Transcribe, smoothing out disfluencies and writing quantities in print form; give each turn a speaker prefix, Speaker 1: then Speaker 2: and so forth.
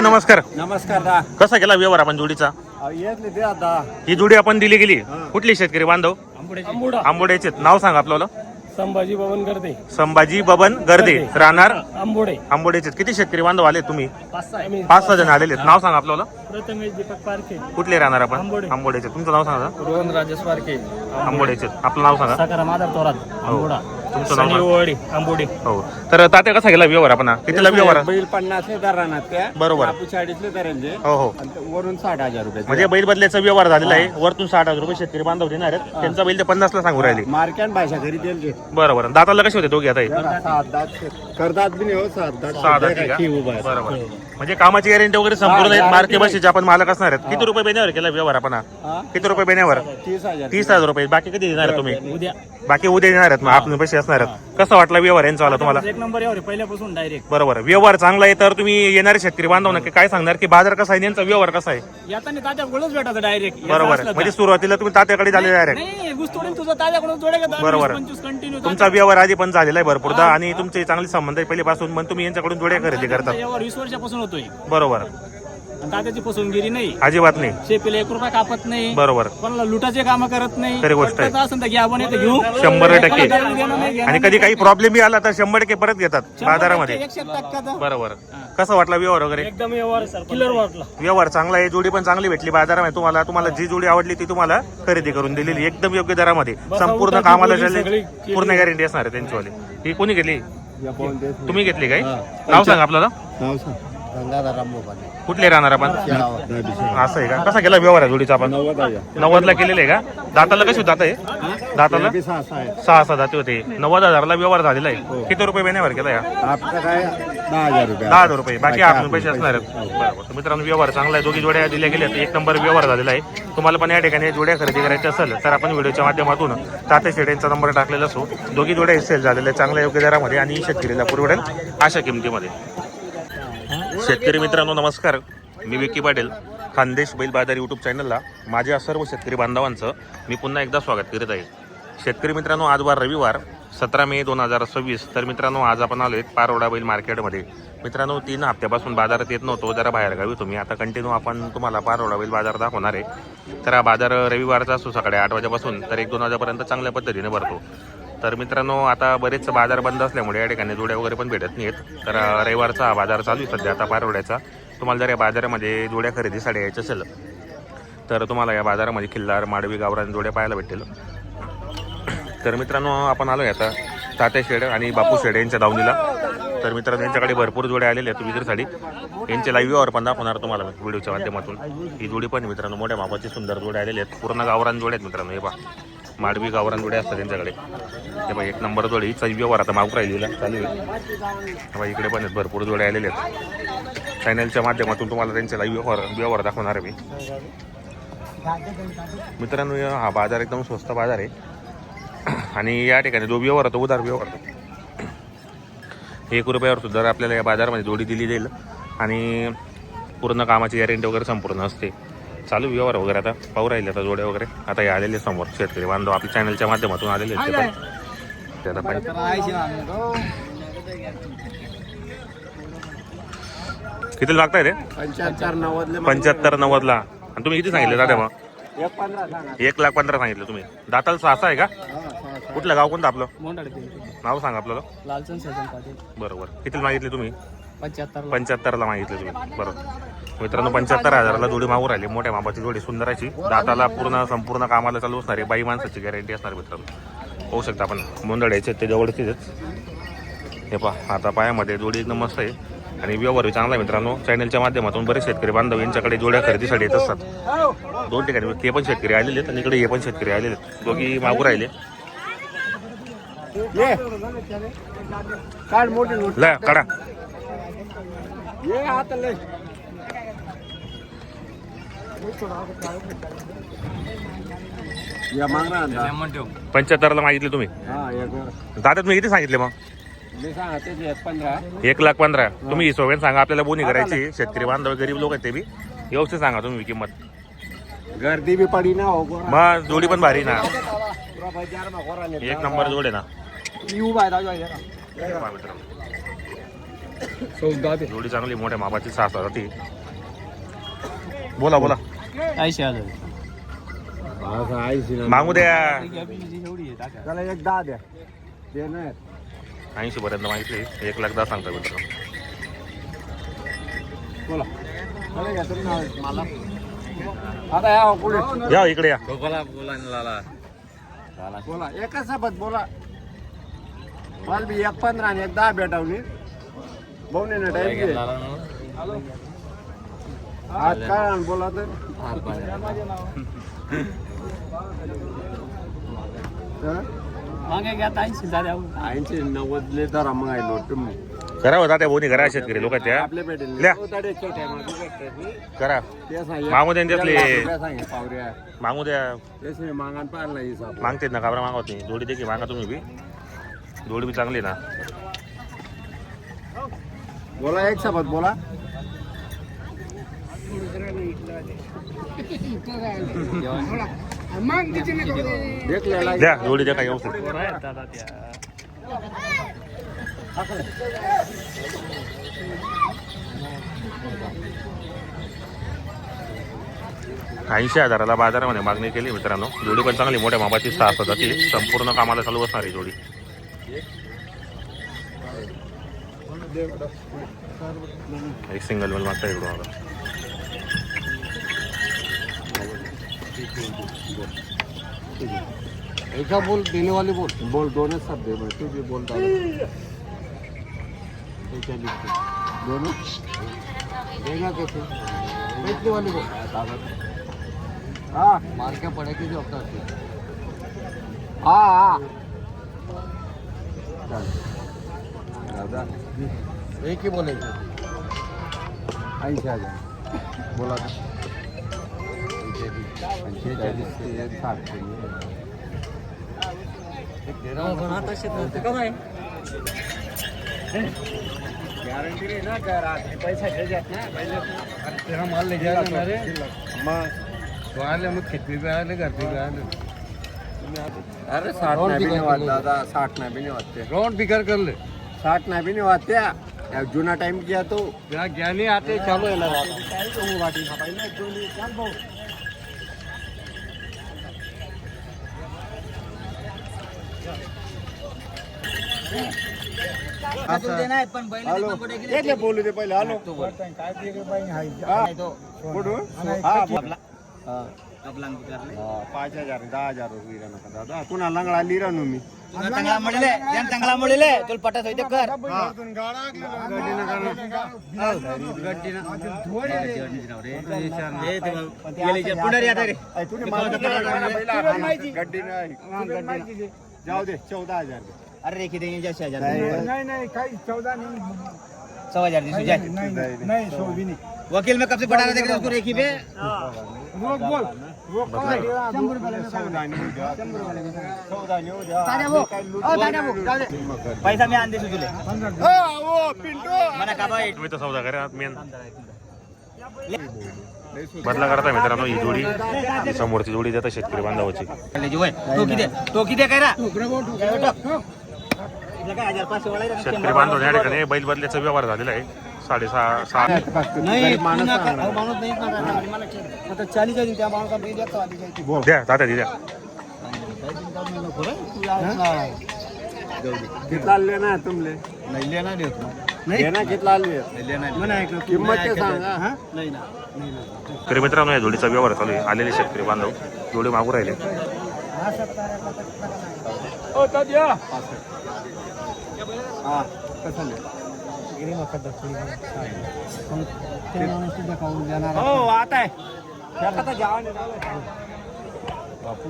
Speaker 1: नमस्कार.
Speaker 2: नमस्कार दा.
Speaker 1: कसा केला व्यवहार आपण जोडीचा?
Speaker 2: येतले ते आता
Speaker 1: ही जोडी आपण दिली गेली कुठली शेतकरी बांधव?
Speaker 2: आंबोडा
Speaker 1: आंबोड्याचे नाव सांगा आपल्याला.
Speaker 2: संभाजी भवन करते
Speaker 1: संभाजी बबन गर्दे राहणार
Speaker 2: आंबोडे
Speaker 1: आंबोड्याचे. किती शेतकरी बांधव आले तुम्ही?
Speaker 2: 5-6
Speaker 1: 5-6 जण आलेले. नाव सांगा आपल्याला.
Speaker 2: प्रथमेश दीपक पारखे
Speaker 1: कुठले राहणार आपण?
Speaker 2: आंबोडे.
Speaker 1: आंबोड्याचे. तुमचं नाव सांगा.
Speaker 2: रोहन राजेश पारखे
Speaker 1: आंबोड्याचे. आपलं नाव सांगा.
Speaker 2: साखर माधव तोरात आंबोडा
Speaker 1: तुमचं नाव सांगा.
Speaker 2: वडी आंबोडे.
Speaker 1: हो. तर तात्या कसा गेला व्यवहार आपण? कितीला व्यवहार?
Speaker 2: बैल 50 दरानात त्या
Speaker 1: बरोबर.
Speaker 2: 40 दरांचे
Speaker 1: हो हो.
Speaker 2: वरून 60,000 रुपये
Speaker 1: म्हणजे बैल बदल्याचा व्यवहार झालेला आहे. वरतून 60,000 रुपये शेतकरी बांधव देणार आहेत. त्यांचा बैल ते 50 ला सांगू राहिले.
Speaker 2: मार्क्यान भाषा घरी दिले
Speaker 1: बरोबर. दाताला कसे होते दोघे आता?
Speaker 2: करतात बी नाही हो 7
Speaker 1: सहा दाती का? बरोबर. म्हणजे कामाची गॅरंटी वगैरे संपूर्ण आहेत. मार्के बशीचे आपण मालक असणार आहेत. किती रुपये बेण्यावर केला व्यवहार आपण? किती रुपये बेण्यावर? 30,000 रुपये. बाकी कधी देणार तुम्ही?
Speaker 2: उद्या
Speaker 1: बाकी उद्या देणार आहेत. मग आपण पैसे असणार आहेत. कसं वाटला व्यवहार यांचा वाला तुम्हाला?
Speaker 2: एक नंबर यावर पहिल्यापासून डायरेक्ट.
Speaker 1: बरोबर. व्यवहार चांगला आहे तर तुम्ही येणारे शेतकरी बांधव नक्की काय सांगणार की बाजार कसा आहे यांचा व्यवहार कसा आहे?
Speaker 2: याताने तात्याकडूनच भेटायचं डायरेक्ट.
Speaker 1: बरोबर. म्हणजे सुरुवातीला तुम्ही तात्याकडे झाले डायरेक्ट.
Speaker 2: नाही गुस्तोडून तुझं तात्याकडून जोडे घेतो.
Speaker 1: बरोबर.
Speaker 2: 25 कंटिन्यू
Speaker 1: तुमचा व्यवहार आधी पण झालेला आहे भरपूरदा आणि तुमचे चांगले संबंध आहे पहिल्यापासून. पण तुम्ही यांच्याकडून जोड्या खरेदी करतात.
Speaker 2: यावर 20 वर्षापासून होतोय.
Speaker 1: बरोबर.
Speaker 2: आणि तात्याची फसवणगिरी नाही.
Speaker 1: अजिबात नाही.
Speaker 2: शेपीला 1 रुपया कापत नाही.
Speaker 1: बरोबर.
Speaker 2: कोणाला लुटाचे काम करत नाही.
Speaker 1: खरी गोष्ट आहे.
Speaker 2: असं तर घ्या पण येते घेऊ
Speaker 1: 100%. आणि कधी काही प्रॉब्लेम बी आला तर 100% परत घेतात बाजारामध्ये.
Speaker 2: 100%
Speaker 1: बरोबर. कसा वाटला व्यवहार वगैरे?
Speaker 2: एकदम व्यवहार किलर वाटला.
Speaker 1: व्यवहार चांगला आहे. जोडी पण चांगली भेटली बाजारामध्ये तुम्हाला. तुम्हाला जी जोडी आवडली ती तुम्हाला खरेदी करून दिलेली एकदम योग्य दरामध्ये. संपूर्ण कामाला पूर्ण गॅरंटी असणार आहे त्यांचीवाली. ही कोणी घेतली? तुम्ही घेतली काय? नाव सांगा आपल्याला. कुठले राहणार आपण? असं आहे का? कसा केला व्यवहार आहे जोडीचा आपण? 90ला केलेलं आहे का? दाताला कशी दात आहे? दाताला 6-6 दाते होते. 90,000ला व्यवहार झालेला आहे. किती रुपये महिन्यावर केला या? 10,000 रुपये. बाकी आपण पैसे असणार आहेत. बरोबर. मित्रांनो व्यवहार चांगला आहे. दोघी जोड्या दिल्या गेल्या. एक नंबर व्यवहार झालेला आहे. तुम्हाला पण या ठिकाणी जोड्या खरेदी करायच्या असेल तर आपण व्हिडिओच्या माध्यमातून तात्या शेडेंचा नंबर टाकलेला असो. दोघी जोड्या सेल झालेल्या चांगल्या योग्य दरामध्ये आणि शेतकरीला पुरवडेल अशा किमतीमध्ये. शेतकरी मित्रांनो नमस्कार. मी विकी पाटील. खानदेश बैल बाजार यूट्यूब चॅनलला माझ्या सर्व शेतकरी बांधवांचं मी पुन्हा एकदा स्वागत करीत आहे. शेतकरी मित्रांनो आज वार रविवार 17 मे 2026. तर मित्रांनो आज आपण आलो आहेत पारोडा बैल मार्केटमध्ये. मित्रांनो 3 हप्त्यापासून बाजारात येत नव्हतो. जरा बाहेर गावी तुम्ही आता कंटिन्यू आपण तुम्हाला पारोडा बैल बाजार दाखवणार आहे. तर हा बाजार रविवारचा असतो सकाळी 8 वाजेपासून तर 1-2 वाजेपर्यंत चांगल्या पद्धतीने भरतो. तर मित्रांनो आता बरेच बाजार बंद असल्यामुळे या ठिकाणी जोड्या वगैरे पण भेटत नाहीत. तर रविवारचा हा बाजार चालू आहे सध्या आता पारोड्याचा. तुम्हाला जर या बाजारामध्ये जोड्या खरेदीसाठी यायचं असेल तर तुम्हाला या बाजारामध्ये खिल्लार माडवी गावरान जोड्या पाहायला भेटेल. तर मित्रांनो आपण आलो आहे आता तात्या शेड आणि बापू शेड यांच्या दावणीला. तर मित्रांनो यांच्याकडे भरपूर जोड्या आलेल्या आहेत विक्रीसाठी. यांचे लाईव्ह व्यवहार पण दाखवणार तुम्हाला व्हिडिओच्या माध्यमातून. ही जोडी पण मित्रांनो मोठ्या मापाची सुंदर जोड्या आलेल्या आहेत. पूर्ण गावरान जोड्या आहेत मित्रांनो. हे पहा माडवी गावरान जोड्या असतात त्यांच्याकडे. हे बघा 1 नंबर जोडी. व्यवहार आता मागू राहिलेला चालू आहे. इकडे पण भरपूर जोड्या आलेल्या आहेत. चॅनलच्या माध्यमातून तुम्हाला त्यांचे लाईव्ह व्यवहार दाखवणार आहे मी. मित्रांनो हा बाजार एकदम स्वस्त बाजार आहे आणि या ठिकाणी जो व्यवहार होतो उधार व्यवहार 1 रुपयावर सुद्धा आपल्याला या बाजारामध्ये जोडी दिली जाईल आणि पूर्ण कामाची गॅरंटी वगैरे संपूर्ण असते. चालू व्यवहार वगैरे आता पाहू राहिले आता जोड्या वगैरे. आता हे आलेले समोर शेतकरी बांधव आपल्या चॅनलच्या माध्यमातून आलेले आहेत त्याला पण. किती लागताय रे? 75-90ला. आणि तुम्ही किती सांगितले दादा? मग 1,15,000 सांगितलं तुम्ही. दाताला 6 आहे का? कुठलं गाव कोणतं आपलं? नाव सांगा आपल्याला.
Speaker 2: लालचंद सजन पाटील.
Speaker 1: बरोबर. किती मागितले तुम्ही?
Speaker 2: 75ला
Speaker 1: मागितले तुम्ही. बरोबर. मित्रांनो 75,000ला जोडी मागू राहिली. मोठ्या मापाची जोडी सुंदराची. दाताला संपूर्ण कामाला चालू असणार आहे. बाई माणसाची गॅरंटी असणार मित्रांनो. होऊ शकतं आपण मोंदड्याचे ते जवळचेच. हे पहा आता पायामध्ये जोडी एकदम मस्त आहे आणि व्यवहार चांगला आहे मित्रांनो. चॅनलच्या माध्यमातून बरेच शेतकरी बांधव यांच्याकडे जोड्या खरेदीसाठी येत असतात. 2 ठिकाणी ते पण शेतकरी आलेले आहेत आणि इकडे हे पण शेतकरी आलेले आहेत. दोघी मागू राहिले. काढा 75ला मागितले तुम्ही. दादा तुम्ही किती सांगितले मग? 1,15,000. तुम्ही हिशोबाने सांगा. आपल्याला बोनी करायची. शेतकरी बांधव गरीब लोक आहेत ते बी व्यवस्थित सांगा तुम्ही किंमत.
Speaker 2: गर्दी बी पडी ना.
Speaker 1: मग जोडी पण भारी ना. 1 नंबर जोड आहे ना. जोडी चांगली मोठ्या मापाची 6-7 जाती. बोला बोला
Speaker 2: 80,000.
Speaker 1: मागू द्या.
Speaker 2: त्याला एक 10 द्या. दे ना
Speaker 1: 80 पर्यंत मागितले. 1,10,000 सांगता मित्र.
Speaker 2: बोला मला आता या पुढे
Speaker 1: या इकडे या.
Speaker 2: बोला एका सोबत बोला. मला बी 1.15 आणि 10 भेटावली. बोने ना टाइम आज काय बोला तर मागे घ्या 80 ले तर मग आहे नोट तुम्ही
Speaker 1: करा होता त्या बोनी करा शेतकरी लोक त्या
Speaker 2: आपले भेटेल
Speaker 1: ल्या.
Speaker 2: छोट्या
Speaker 1: करा
Speaker 2: ते सांग
Speaker 1: मागू द्या त्यातले.
Speaker 2: सांगे पावऱ्या
Speaker 1: मागू द्या.
Speaker 2: तेच मी मागान पाहिला हिसाब
Speaker 1: मागतेत ना काबरा मागवत नाही. जोडी देखील मागा तुम्ही बी. जोडी बी चांगली ना.
Speaker 2: बोला एक सोबत बोला देखलेला
Speaker 1: द्या जोडी द्या काय व्यवस्थित. 80,000 बाजारामध्ये मागणी केली मित्रांनो. जोडी पण चांगली मोठ्या मापाची 6 जाती. संपूर्ण कामाला चालू असणार ही जोडी. एक सिंगल वन मागता इकडून आता.
Speaker 2: ऐसा बोल देने वाले बोल दोनों सब दे मैं तू भी बोलता दोनों देगा कैसे बेचने वाले बोल हाँ मार के पड़ेगी जो अपना हाँ दादा एक ही बोलेंगे 80,000 बोला था 60 गॅरंटी नाही ना पैसा घ्यायच्यात ना तेरा माल ले जाएगा रे मग तो आले मग खेती पे आले घर पे आले अरे 60 नाही भी वाट दादा 60 नाही भी वाटते राउंड फिगर कर ले 60 नाही भी वाटते या जुना टाइम किया तो या ज्ञानी आते चालू है लगा तो वाटी भाई ना जोली चल भाऊ बोलू दे पहिले हॅलो कुठून 5,000 10,000 दादा पुन्हा लंगडा लिरा नु मी
Speaker 3: चांगला मिळेले तुला पटत होते कर
Speaker 2: गड्डी जाऊ दे 14,000
Speaker 3: अरे रेखी देंगे जैसे 1000
Speaker 2: नहीं काही 14 नहीं
Speaker 3: 100,000 दी सुजाए
Speaker 2: नहीं 100 भी नहीं
Speaker 3: वकील में कब से पढ़ा रहे थे उसको रेखी पे
Speaker 2: रोक बोल रोक 100 रुपये ले 14 नहीं हो गया 14 नहीं हो गया
Speaker 3: पैसा मी आण दे तुझे
Speaker 2: ओ पिंटू
Speaker 3: मना का भाई
Speaker 1: तुम्ही तर सौदा करा मेन बदला करता मित्रांनो. ही जोडी समोरची जोडी देता शेतकरी बांधवाची.
Speaker 3: तो किती काय रा
Speaker 1: शेतकरी बांधव या ठिकाणी बैल बदल्याचा व्यवहार झालेला आहे. 6.5
Speaker 3: नाही
Speaker 2: माणूस
Speaker 3: माणूस नाही आता 40 दिन त्या माणूसा बी देतो आधी
Speaker 1: द्या तात्या द्या.
Speaker 2: कितना लेना है तुमले
Speaker 3: नाही लेना देतो
Speaker 2: लेना कितना ले
Speaker 3: लेना
Speaker 2: किंमत काय सांगा हा
Speaker 3: नाही ना
Speaker 1: तरी मित्रांनो या जोडीचा व्यवहार चालू आहे. आलेले शेतकरी बांधव जोडी मागू राहिले.
Speaker 2: ओ तादिया हां कसं हो आता आहे त्याला तर जावा नाही बापू